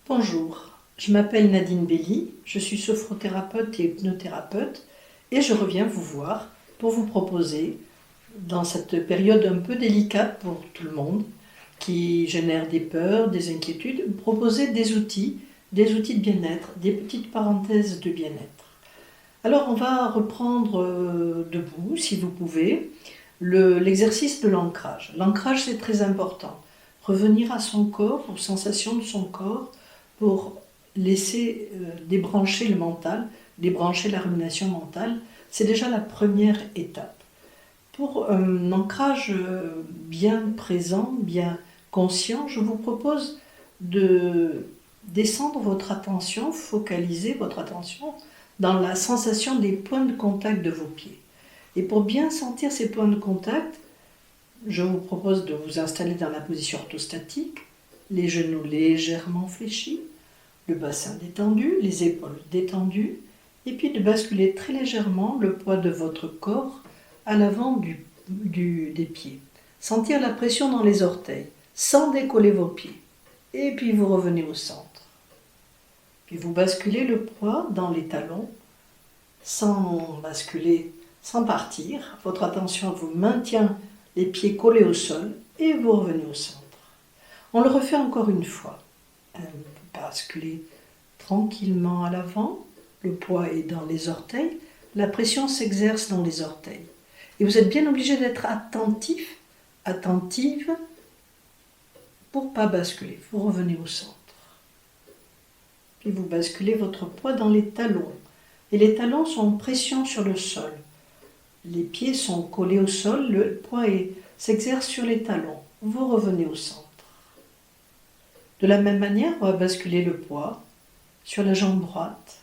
Bonjour, je m'appelle Nadine Belli, je suis sophrothérapeute et hypnothérapeute et je reviens vous voir pour vous proposer, dans cette période un peu délicate pour tout le monde, qui génère des peurs, des inquiétudes, vous proposer des outils de bien-être, des petites parenthèses de bien-être. Alors on va reprendre debout, si vous pouvez, l'exercice de l'ancrage. L'ancrage c'est très important. Revenir à son corps, aux sensations de son corps, pour laisser débrancher le mental, débrancher la rumination mentale, c'est déjà la première étape. Pour un ancrage bien présent, bien conscient, je vous propose de descendre votre attention, focaliser votre attention dans la sensation des points de contact de vos pieds. Et pour bien sentir ces points de contact, je vous propose de vous installer dans la position orthostatique, les genoux légèrement fléchis, le bassin détendu, les épaules détendues, et puis de basculer très légèrement le poids de votre corps à l'avant des pieds. Sentir la pression dans les orteils, sans décoller vos pieds. Et puis vous revenez au centre. Puis vous basculez le poids dans les talons, sans basculer, sans partir. Votre attention vous maintient les pieds collés au sol et vous revenez au centre. On le refait encore une fois. Basculez tranquillement à l'avant, le poids est dans les orteils, la pression s'exerce dans les orteils. Et vous êtes bien obligé d'être attentif, attentive, pour ne pas basculer. Vous revenez au centre. Puis vous basculez votre poids dans les talons. Et les talons sont en pression sur le sol. Les pieds sont collés au sol, le poids s'exerce sur les talons. Vous revenez au centre. De la même manière, on va basculer le poids sur la jambe droite,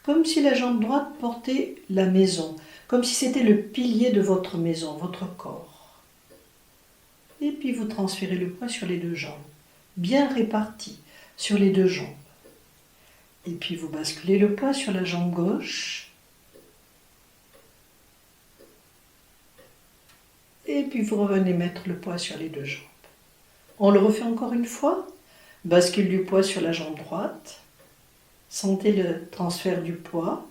comme si la jambe droite portait la maison, comme si c'était le pilier de votre maison, votre corps. Et puis vous transférez le poids sur les deux jambes, bien réparti sur les deux jambes. Et puis vous basculez le poids sur la jambe gauche. Et puis vous revenez mettre le poids sur les deux jambes. On le refait encore une fois. Bascule du poids sur la jambe droite. Sentez le transfert du poids.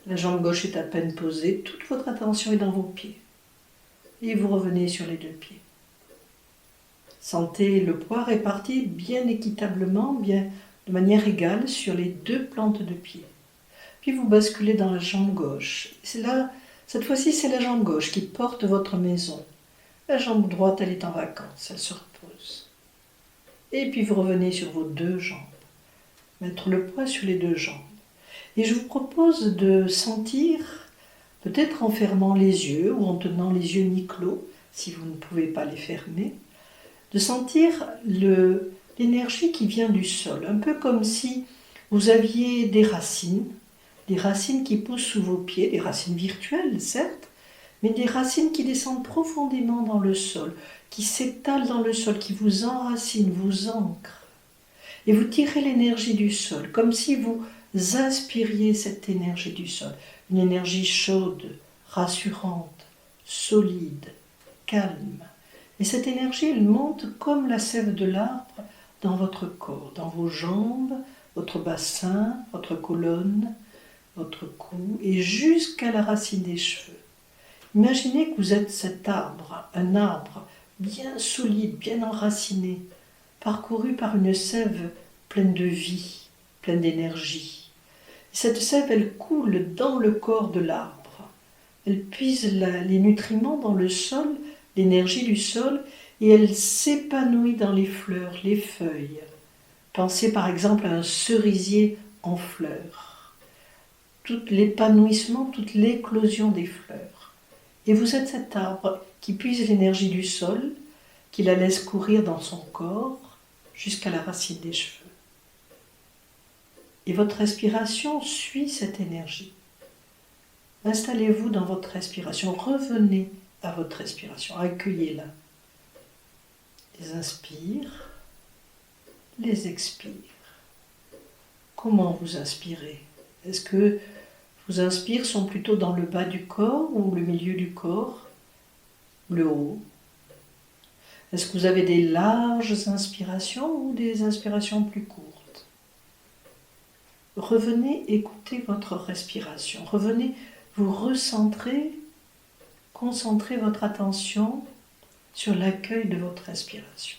La jambe gauche est à peine posée. Toute votre attention est dans vos pieds. Et vous revenez sur les deux pieds. Sentez le poids réparti bien équitablement, bien de manière égale sur les deux plantes de pied. Puis vous basculez dans la jambe gauche. Cette fois-ci, c'est la jambe gauche qui porte votre maison. La jambe droite, elle est en vacances, elle se repose. Et puis vous revenez sur vos deux jambes. Mettre le poids sur les deux jambes. Et je vous propose de sentir, peut-être en fermant les yeux ou en tenant les yeux mi-clos, si vous ne pouvez pas les fermer, de sentir l'énergie qui vient du sol, un peu comme si vous aviez des racines qui poussent sous vos pieds, des racines virtuelles certes, mais des racines qui descendent profondément dans le sol, qui s'étalent dans le sol, qui vous enracinent, vous ancrent. Et vous tirez l'énergie du sol, comme si vous inspiriez cette énergie du sol, une énergie chaude, rassurante, solide, calme. Et cette énergie, elle monte comme la sève de l'arbre dans votre corps, dans vos jambes, votre bassin, votre colonne, votre cou, et jusqu'à la racine des cheveux. Imaginez que vous êtes cet arbre, un arbre bien solide, bien enraciné, parcouru par une sève pleine de vie, pleine d'énergie. Cette sève, elle coule dans le corps de l'arbre. Elle puise les nutriments dans le sol, l'énergie du sol, et elle s'épanouit dans les fleurs, les feuilles. Pensez par exemple à un cerisier en fleurs. Tout l'épanouissement, toute l'éclosion des fleurs. Et vous êtes cet arbre qui puise l'énergie du sol, qui la laisse courir dans son corps jusqu'à la racine des cheveux. Et votre respiration suit cette énergie. Installez-vous dans votre respiration, revenez à votre respiration, accueillez-la. Les inspire, les expire. Comment vous inspirez? Est-ce que vos inspires sont plutôt dans le bas du corps ou le milieu du corps, le haut? Est-ce que vous avez des larges inspirations ou des inspirations plus courtes? revenez écouter votre respiration. Revenez vous recentrer, concentrer votre attention sur l'accueil de votre respiration.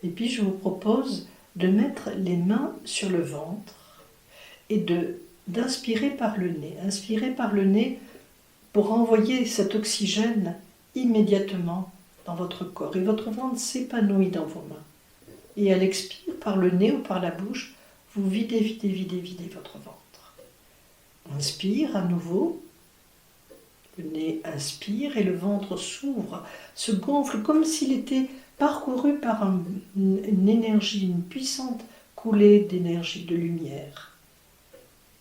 Et puis je vous propose de mettre les mains sur le ventre et d'inspirer par le nez. Inspirer par le nez pour envoyer cet oxygène immédiatement dans votre corps. Et votre ventre s'épanouit dans vos mains. Et à l'expire, par le nez ou par la bouche, vous videz votre ventre. Inspire à nouveau. Le nez inspire et le ventre s'ouvre, se gonfle comme s'il était parcouru par une énergie, une puissante coulée d'énergie, de lumière.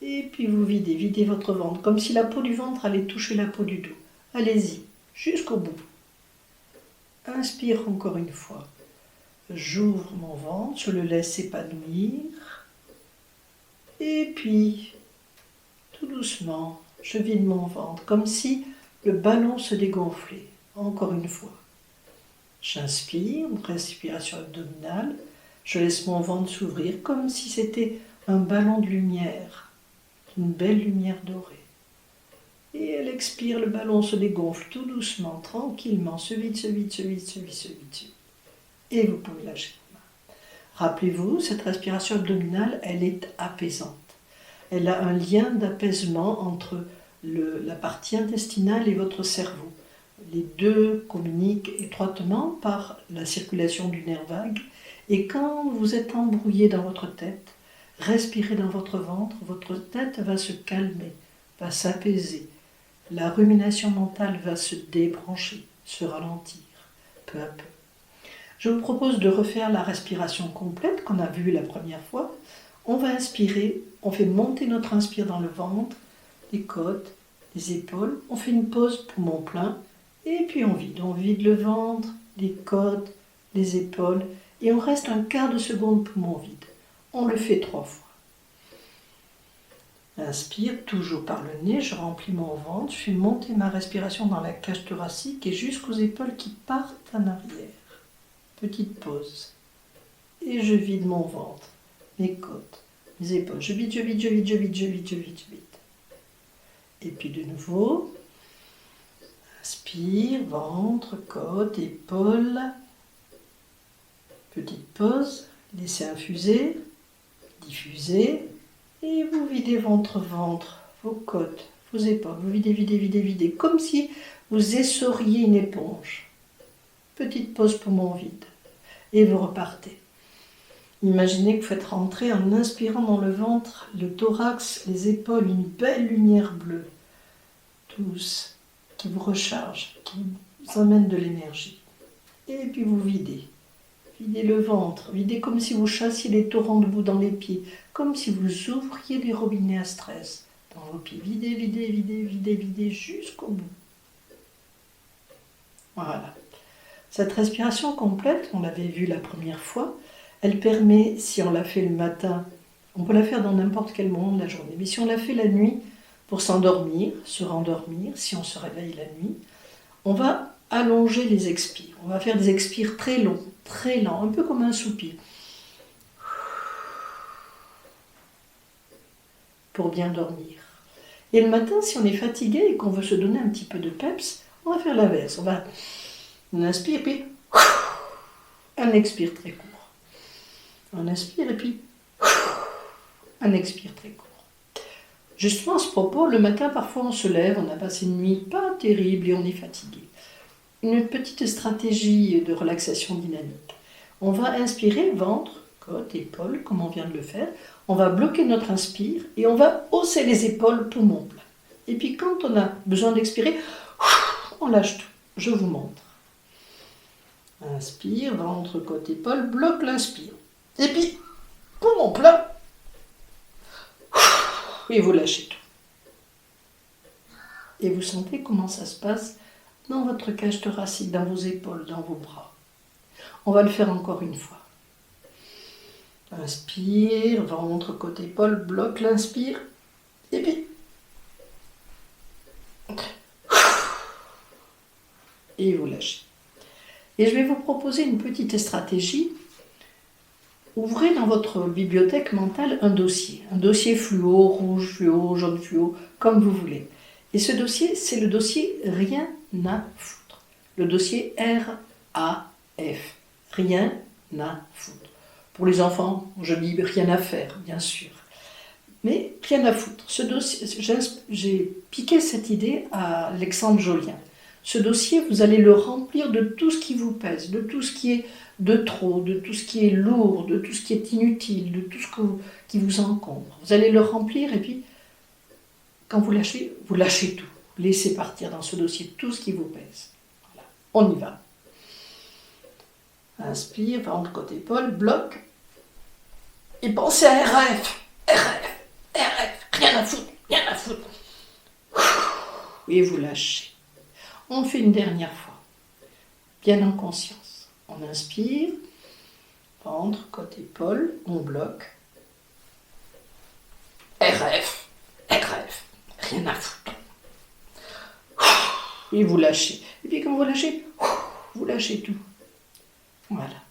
Et puis vous videz votre ventre, comme si la peau du ventre allait toucher la peau du dos. Allez-y, jusqu'au bout. Inspire encore une fois. J'ouvre mon ventre, je le laisse s'épanouir. Et puis, tout doucement, je vide mon ventre, comme si le ballon se dégonflait. Encore une fois. J'inspire, respiration abdominale. Je laisse mon ventre s'ouvrir comme si c'était un ballon de lumière, une belle lumière dorée. Et elle expire, le ballon se dégonfle tout doucement, tranquillement, se vide. Et vous pouvez lâcher la main. Rappelez-vous, cette respiration abdominale, elle est apaisante. Elle a un lien d'apaisement entre la partie intestinale et votre cerveau. Les deux communiquent étroitement par la circulation du nerf vague. Et quand vous êtes embrouillé dans votre tête, respirez dans votre ventre, votre tête va se calmer, va s'apaiser. La rumination mentale va se débrancher, se ralentir, peu à peu. Je vous propose de refaire la respiration complète qu'on a vue la première fois. On va inspirer, on fait monter notre inspire dans le ventre, les côtes, les épaules. On fait une pause poumon plein et puis on vide le ventre, les côtes, les épaules et on reste un quart de seconde poumon vide. On le fait 3 fois. Inspire, toujours par le nez, je remplis mon ventre, je fais monter ma respiration dans la cage thoracique et jusqu'aux épaules qui partent en arrière. Petite pause. Et je vide mon ventre, mes côtes, mes épaules. Je vide. Et puis de nouveau, inspire, ventre, côte, épaules. Petite pause, laissez infuser, diffuser. Et vous videz votre ventre, vos côtes, vos épaules. Vous videz, comme si vous essoriez une éponge. Petite pause poumon vide. Et vous repartez. Imaginez que vous faites rentrer en inspirant dans le ventre, le thorax, les épaules, une belle lumière bleue, douce, qui vous recharge, qui vous amène de l'énergie. Et puis vous videz. Videz le ventre, videz comme si vous chassiez les torrents de boue dans les pieds, comme si vous ouvriez les robinets à stress dans vos pieds. Videz jusqu'au bout. Voilà. Cette respiration complète, on l'avait vue la première fois, elle permet, si on la fait le matin, on peut la faire dans n'importe quel moment de la journée, mais si on la fait la nuit, pour s'endormir, se rendormir, si on se réveille la nuit, on va allonger les expires. On va faire des expires très longs, très lents, un peu comme un soupir. Pour bien dormir. Et le matin, si on est fatigué et qu'on veut se donner un petit peu de peps, on va faire l'inverse. On inspire, puis un expire très court. On inspire et puis un expire très court. Justement, à ce propos, le matin, parfois, on se lève, on a passé une nuit pas terrible et on est fatigué. Une petite stratégie de relaxation dynamique. On va inspirer, ventre, côte, épaules, comme on vient de le faire. On va bloquer notre inspire et on va hausser les épaules, poumon plein. Et puis, quand on a besoin d'expirer, on lâche tout. Je vous montre. Inspire, ventre, côte, épaule, bloque l'inspire. Et puis, poumon plein. Et vous lâchez tout. Et vous sentez comment ça se passe dans votre cage thoracique, dans vos épaules, dans vos bras. On va le faire encore une fois. Inspire, ventre, côte, épaule, bloque l'inspire. Et puis, et vous lâchez. Et je vais vous proposer une petite stratégie. Ouvrez dans votre bibliothèque mentale un dossier fluo, rouge fluo, jaune fluo, comme vous voulez. Et ce dossier, c'est le dossier Rien à foutre. Le dossier RAF, Rien à foutre. Pour les enfants, je dis rien à faire, bien sûr. Mais rien à foutre. Ce dossier, j'ai piqué cette idée à Alexandre Jolien. Ce dossier, vous allez le remplir de tout ce qui vous pèse, de tout ce qui est de trop, de tout ce qui est lourd, de tout ce qui est inutile, de tout ce qui vous encombre. Vous allez le remplir et puis, quand vous lâchez tout. Laissez partir dans ce dossier tout ce qui vous pèse. Voilà. On y va. Inspire, ventre, côté épaule, bloc. Et pensez à RF. Rien à foutre. Et vous lâchez. On fait une dernière fois. Bien en conscience. On inspire, ventre, côté épaule, on bloque. RF, rien à foutre. Et vous lâchez. Et puis quand vous lâchez tout. Voilà.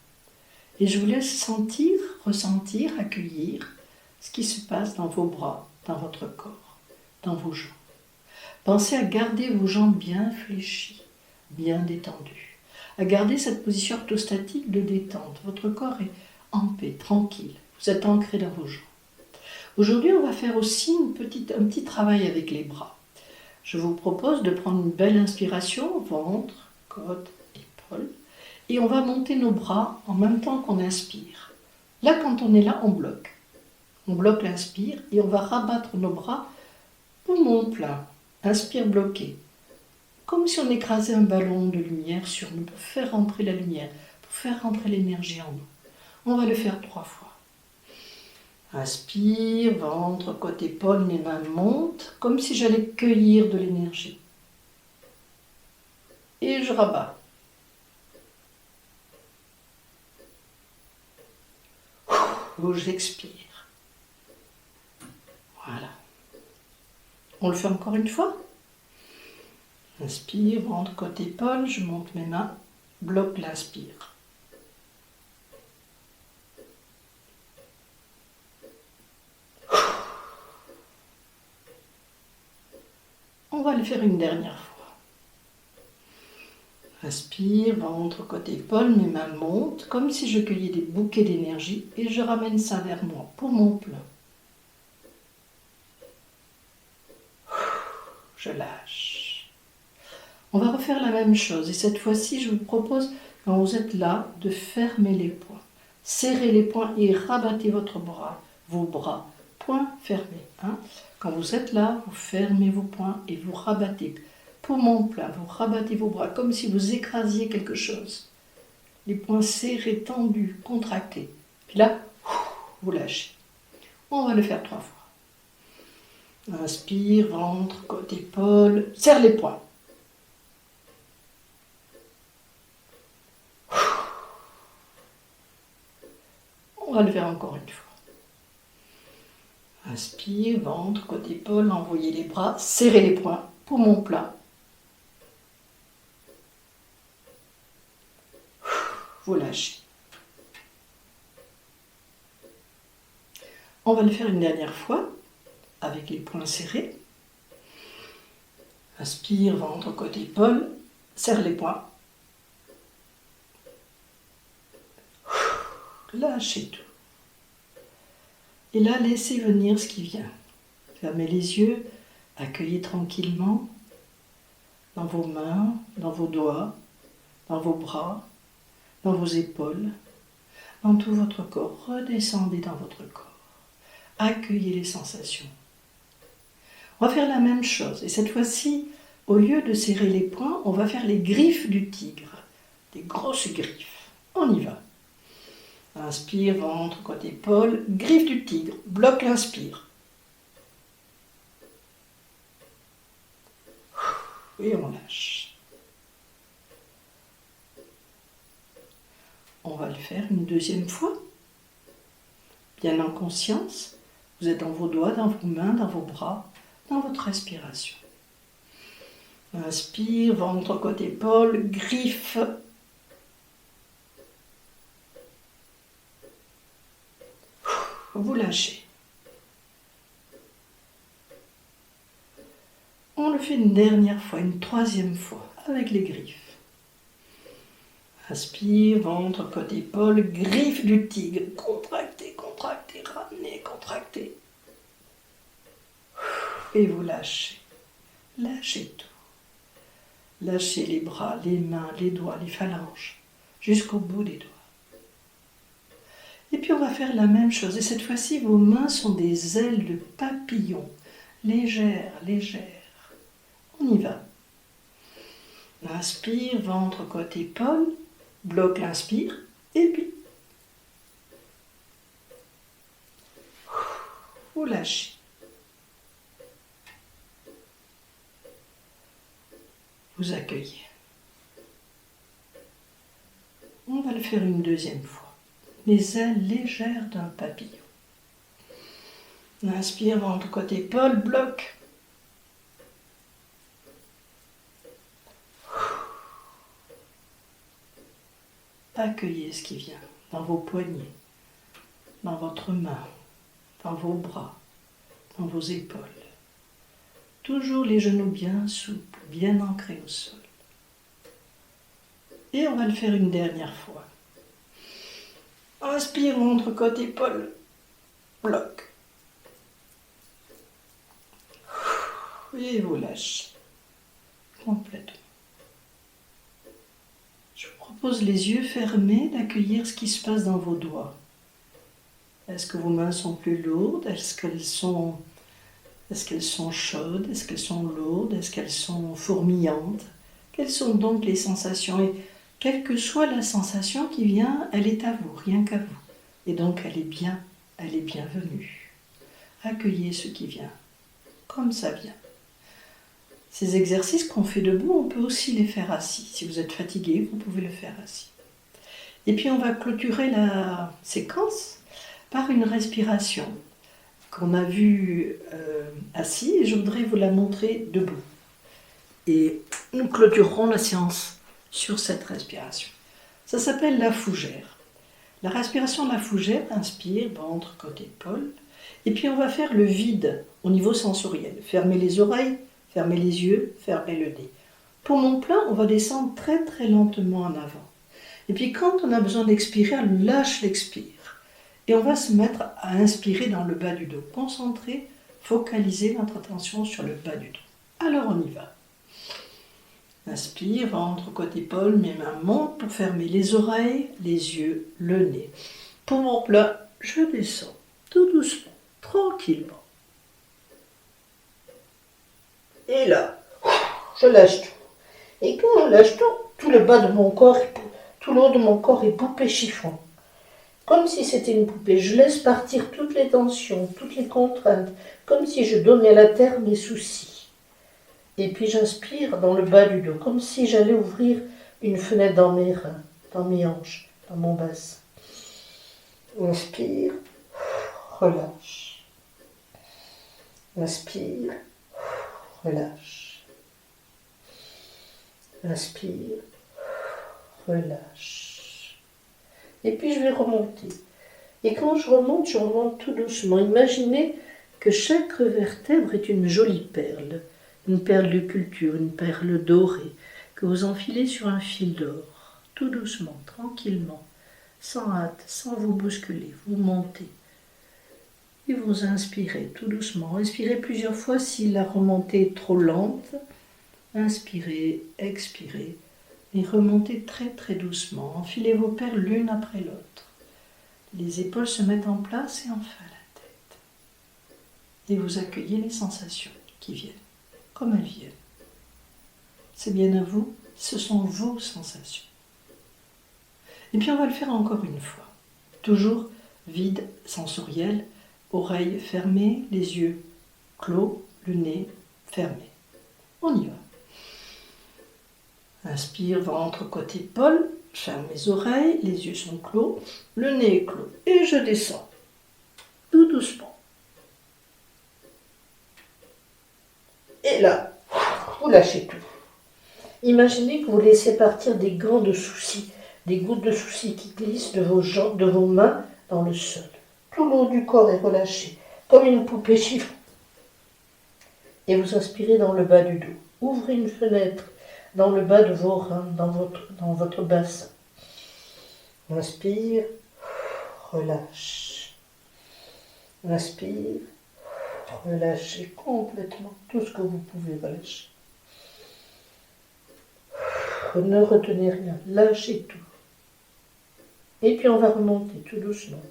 Et je vous laisse sentir, ressentir, accueillir ce qui se passe dans vos bras, dans votre corps, dans vos jambes. Pensez à garder vos jambes bien fléchies, bien détendues. À garder cette position orthostatique de détente. Votre corps est en paix, tranquille. Vous êtes ancré dans vos jambes. Aujourd'hui, on va faire aussi un petit travail avec les bras. Je vous propose de prendre une belle inspiration, ventre, côte, épaule, et on va monter nos bras en même temps qu'on inspire. Là, quand on est là, on bloque. On bloque l'inspire et on va rabattre nos bras poumon plein. Inspire bloqué. Comme si on écrasait un ballon de lumière sur nous pour faire rentrer la lumière, pour faire rentrer l'énergie en nous. On va le faire 3 fois. Inspire, ventre, côte, épaule, mes mains montent, comme si j'allais cueillir de l'énergie. Et je rabats. J'expire. Voilà. On le fait encore une fois. Inspire, ventre, côte, épaule, je monte mes mains, bloque l'inspire. On va le faire une dernière fois. Inspire, ventre, côte, épaule, mes mains montent, comme si je cueillais des bouquets d'énergie et je ramène ça vers moi, poumon plein. Je lâche. On va refaire la même chose et cette fois-ci, je vous propose, quand vous êtes là, de fermer les poings. Serrez les poings et rabattez vos bras, poings fermés. Quand vous êtes là, vous fermez vos poings et vous rabattez. Poumon plein, vous rabattez vos bras comme si vous écrasiez quelque chose. Les poings serrés, tendus, contractés. Puis là, vous lâchez. On va le faire 3 fois. Inspire, ventre, côte, épaule, serre les poings. On va le faire encore une fois. Inspire, ventre, côte, épaule, envoyez les bras, serrez les poings, poumon plat. Vous lâchez. On va le faire une dernière fois avec les poings serrés. Inspire, ventre, côte, épaule, serre les poings. Lâchez tout. Et là, laissez venir ce qui vient. Fermez les yeux, accueillez tranquillement dans vos mains, dans vos doigts, dans vos bras, dans vos épaules, dans tout votre corps. Redescendez dans votre corps. Accueillez les sensations. On va faire la même chose. Et cette fois-ci, au lieu de serrer les poings, on va faire les griffes du tigre. Des grosses griffes. On y va. Inspire, ventre, côte, épaule, griffe du tigre, bloque l'inspire. Et on lâche. On va le faire une deuxième fois. Bien en conscience, vous êtes dans vos doigts, dans vos mains, dans vos bras, dans votre respiration. Inspire, ventre, côte, épaule, griffe Vous lâchez. On le fait une dernière fois, une troisième fois, avec les griffes. Inspire, ventre, côte, épaule, griffes du tigre. Contractez, contractez, ramenez, contractez. Et vous lâchez. Lâchez tout. Lâchez les bras, les mains, les doigts, les phalanges, jusqu'au bout des doigts. Et puis on va faire la même chose. Et cette fois-ci, vos mains sont des ailes de papillon. Légères, légères. On y va. Inspire, ventre, côte, épaule. Bloc l'inspire. Et puis, vous lâchez. Vous accueillez. On va le faire une deuxième fois. Les ailes légères d'un papillon. Inspire, ventre, côte, épaule, bloc. Accueillez ce qui vient dans vos poignets, dans votre main, dans vos bras, dans vos épaules. Toujours les genoux bien souples, bien ancrés au sol. Et on va le faire une dernière fois. Inspire, ventre, côte, épaule, bloc. Et vous lâchez complètement. Je vous propose les yeux fermés d'accueillir ce qui se passe dans vos doigts. Est-ce que vos mains sont plus lourdes? Est-ce qu'elles sont chaudes? Est-ce qu'elles sont lourdes? Est-ce qu'elles sont fourmillantes? Quelles sont donc les sensations? Et quelle que soit la sensation qui vient, elle est à vous, rien qu'à vous. Et donc elle est bienvenue. Accueillez ce qui vient, comme ça vient. Ces exercices qu'on fait debout, on peut aussi les faire assis. Si vous êtes fatigué, vous pouvez le faire assis. Et puis on va clôturer la séquence par une respiration qu'on a vue assis, et je voudrais vous la montrer debout. Et nous clôturerons la séance sur cette respiration. Ça s'appelle la fougère. La respiration de la fougère, inspire, ventre, côte, épaule. Et puis on va faire le vide au niveau sensoriel. Fermez les oreilles, fermez les yeux, fermez le nez. Pour mon plein, on va descendre très très lentement en avant. Et puis quand on a besoin d'expirer, on lâche l'expire. Et on va se mettre à inspirer dans le bas du dos. Concentrer, focaliser notre attention sur le bas du dos. Alors on y va. Inspire, ventre, côte, épaule, mes mains montent pour fermer les oreilles, les yeux, le nez. Pour mon plein, je descends tout doucement, tranquillement. Et là, je lâche tout. Et quand je lâche tout le bas de mon corps, tout le haut de mon corps est poupée chiffon. Comme si c'était une poupée. Je laisse partir toutes les tensions, toutes les contraintes, comme si je donnais à la terre mes soucis. Et puis j'inspire dans le bas du dos, comme si j'allais ouvrir une fenêtre dans mes reins, dans mes hanches, dans mon bassin. Inspire, relâche. Inspire, relâche. Inspire, relâche. Et puis je vais remonter. Et quand je remonte tout doucement. Imaginez que chaque vertèbre est une jolie perle de culture, une perle dorée, que vous enfilez sur un fil d'or, tout doucement, tranquillement, sans hâte, sans vous bousculer. Vous montez. Et vous inspirez tout doucement. Inspirez plusieurs fois si la remontée est trop lente. Inspirez, expirez. Et remontez très très doucement. Enfilez vos perles l'une après l'autre. Les épaules se mettent en place et enfin la tête. Et vous accueillez les sensations qui viennent, comme elles viennent. C'est bien à vous, ce sont vos sensations. Et puis on va le faire encore une fois. Toujours vide, sensoriel, oreilles fermées, les yeux clos, le nez fermé. On y va. Inspire, ventre, côte, épaule, ferme mes oreilles, les yeux sont clos, le nez est clos. Et je descends, tout doucement. Et là, vous lâchez tout. Imaginez que vous laissez partir des gants de soucis, des gouttes de soucis qui glissent de vos jambes, de vos mains dans le sol. Tout le haut du corps est relâché, comme une poupée chiffon. Et vous inspirez dans le bas du dos. Ouvrez une fenêtre dans le bas de vos reins, dans votre bassin. Inspire, relâche. Inspire, relâchez complètement tout ce que vous pouvez relâcher. Ne retenez rien, lâchez tout. Et puis on va remonter tout doucement.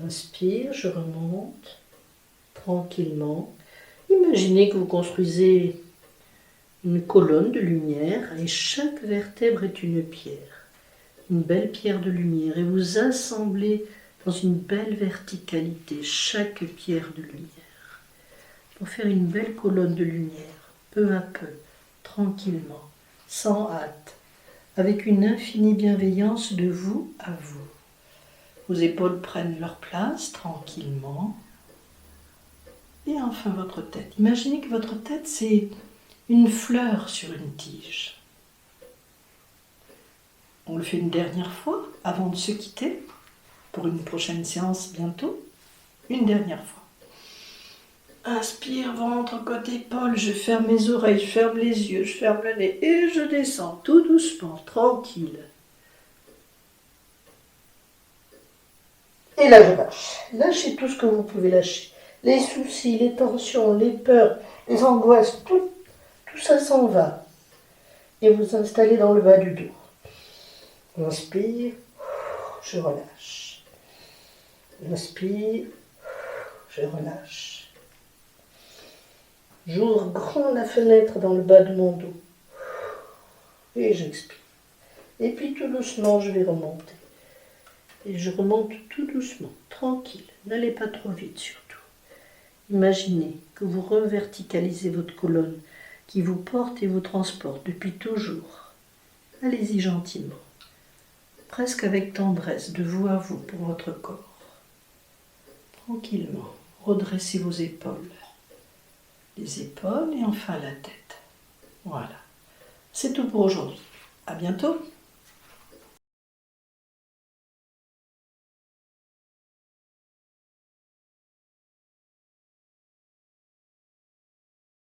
Inspire, je remonte tranquillement. Imaginez que vous construisez une colonne de lumière et chaque vertèbre est une belle pierre de lumière, et vous assemblez dans une belle verticalité chaque pierre de lumière pour faire une belle colonne de lumière, peu à peu, tranquillement, sans hâte, avec une infinie bienveillance de vous à vous. Vos épaules prennent leur place tranquillement. Et enfin votre tête. Imaginez que votre tête, c'est une fleur sur une tige. On le fait une dernière fois avant de se quitter pour une prochaine séance bientôt. Une dernière fois. Inspire, ventre, côté épaule, je ferme mes oreilles, je ferme les yeux, je ferme le nez et je descends tout doucement, tranquille. Et là je lâche. Lâchez tout ce que vous pouvez lâcher. Les soucis, les tensions, les peurs, les angoisses, tout ça s'en va. Et vous installez dans le bas du dos. Inspire, je relâche. Inspire, je relâche. J'ouvre grand la fenêtre dans le bas de mon dos. Et j'expire. Et puis tout doucement, je vais remonter. Et je remonte tout doucement, tranquille. N'allez pas trop vite surtout. Imaginez que vous reverticalisez votre colonne qui vous porte et vous transporte depuis toujours. Allez-y gentiment, presque avec tendresse, de vous à vous pour votre corps. Tranquillement, redressez vos épaules. Les épaules et enfin la tête. Voilà. C'est tout pour aujourd'hui. À bientôt.